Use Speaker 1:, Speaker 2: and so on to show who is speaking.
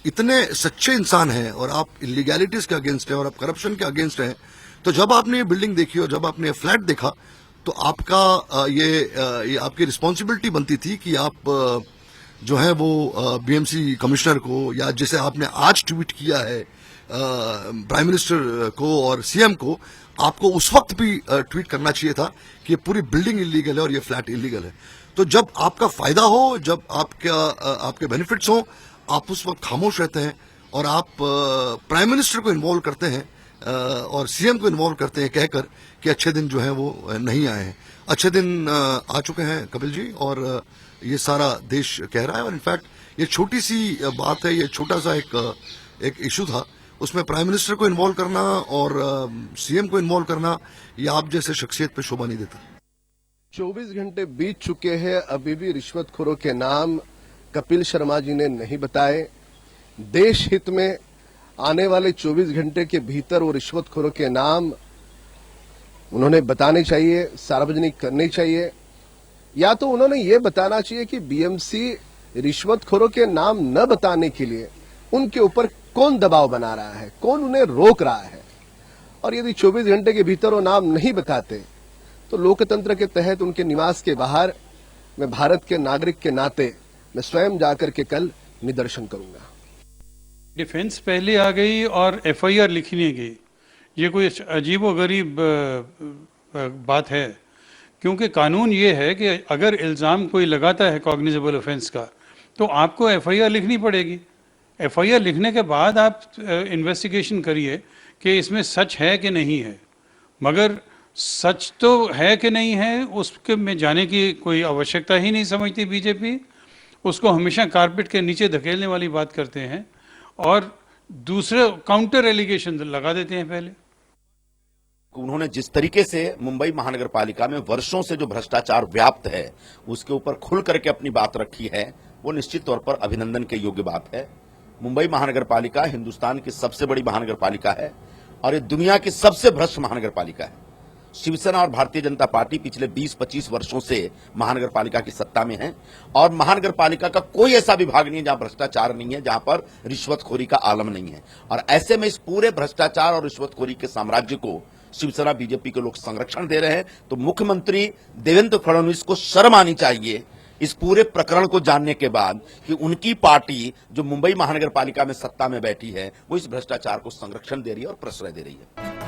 Speaker 1: इतने सच्चे इंसान हैं और आप इलीगैलिटीज के अगेंस्ट हैं और आप करप्शन के अगेंस्ट हैं, तो जब आपने ये बिल्डिंग देखी और जब आपने ये फ्लैट देखा तो आपका ये आपकी रिस्पॉन्सिबिलिटी बनती थी कि आप जो है वो बीएमसी कमिश्नर को, या जैसे आपने आज ट्वीट किया है प्राइम मिनिस्टर को और सीएम को, आपको उस वक्त भी ट्वीट करना चाहिए था कि ये पूरी बिल्डिंग इलीगल है और ये फ्लैट इलीगल है। तो जब आपका फायदा हो, जब आपके बेनिफिट्स हो, आप उस वक्त खामोश रहते हैं और आप प्राइम मिनिस्टर को इन्वॉल्व करते हैं और सीएम को इन्वॉल्व करते हैं कहकर कि अच्छे दिन जो है वो नहीं आए हैं। अच्छे दिन आ चुके हैं कपिल जी, और ये सारा देश कह रहा है। और इनफैक्ट ये छोटी सी बात है, ये छोटा सा एक इशू था, उसमें प्राइम मिनिस्टर को इन्वॉल्व करना और सीएम को इन्वॉल्व करना, ये आप जैसे शख्सियत पे शोभा नहीं देता।
Speaker 2: 24 घंटे बीत चुके हैं, अभी भी रिश्वतखोरों के नाम कपिल शर्मा जी ने नहीं बताए। देश हित में आने वाले 24 घंटे के भीतर वो रिश्वतखोरों के नाम उन्होंने बताने चाहिए, सार्वजनिक करने चाहिए, या तो उन्होंने ये बताना चाहिए कि बीएमसी रिश्वतखोरों के नाम न बताने के लिए उनके ऊपर कौन दबाव बना रहा है, कौन उन्हें रोक रहा है। और यदि 24 घंटे के भीतर वो नाम नहीं बताते तो लोकतंत्र के तहत उनके निवास के बाहर मैं भारत के नागरिक के नाते मैं स्वयं जाकर के कल निदर्शन करूंगा।
Speaker 3: डिफेंस पहले आ गई और एफआईआर लिखी नहीं गई, ये कोई अजीबोगरीब बात है, क्योंकि कानून ये है कि अगर इल्ज़ाम कोई लगाता है कॉग्निजेबल ऑफेंस का तो आपको एफआईआर लिखनी पड़ेगी। एफआईआर लिखने के बाद आप इन्वेस्टिगेशन करिए कि इसमें सच है कि नहीं है। मगर सच तो है कि नहीं है उसके में जाने की कोई आवश्यकता ही नहीं समझती बीजेपी। उसको हमेशा कारपेट के नीचे धकेलने वाली बात करते हैं और दूसरे काउंटर एलिगेशन लगा देते हैं। पहले
Speaker 4: उन्होंने जिस तरीके से मुंबई महानगर पालिका में वर्षों से जो भ्रष्टाचार व्याप्त है उसके ऊपर खुल करके अपनी बात रखी है, वो निश्चित तौर पर अभिनंदन के योग्य बात है। मुंबई महानगर पालिका हिंदुस्तान की सबसे बड़ी महानगर पालिका है और ये दुनिया की सबसे भ्रष्ट महानगर पालिका है। शिवसेना और भारतीय जनता पार्टी पिछले 20-25 वर्षों से महानगर पालिका की सत्ता में है और महानगर पालिका का कोई ऐसा विभाग नहीं है जहां भ्रष्टाचार नहीं है, जहां पर रिश्वतखोरी का आलम नहीं है। और ऐसे में इस पूरे भ्रष्टाचार और रिश्वतखोरी के साम्राज्य को शिवसेना बीजेपी के लोग संरक्षण दे रहे हैं। तो मुख्यमंत्री देवेंद्र फडणवीस को शर्म आनी चाहिए इस पूरे प्रकरण को जानने के बाद कि उनकी पार्टी जो मुंबई महानगर पालिका में सत्ता में बैठी है वो इस भ्रष्टाचार को संरक्षण दे रही है और प्रश्रय दे रही है।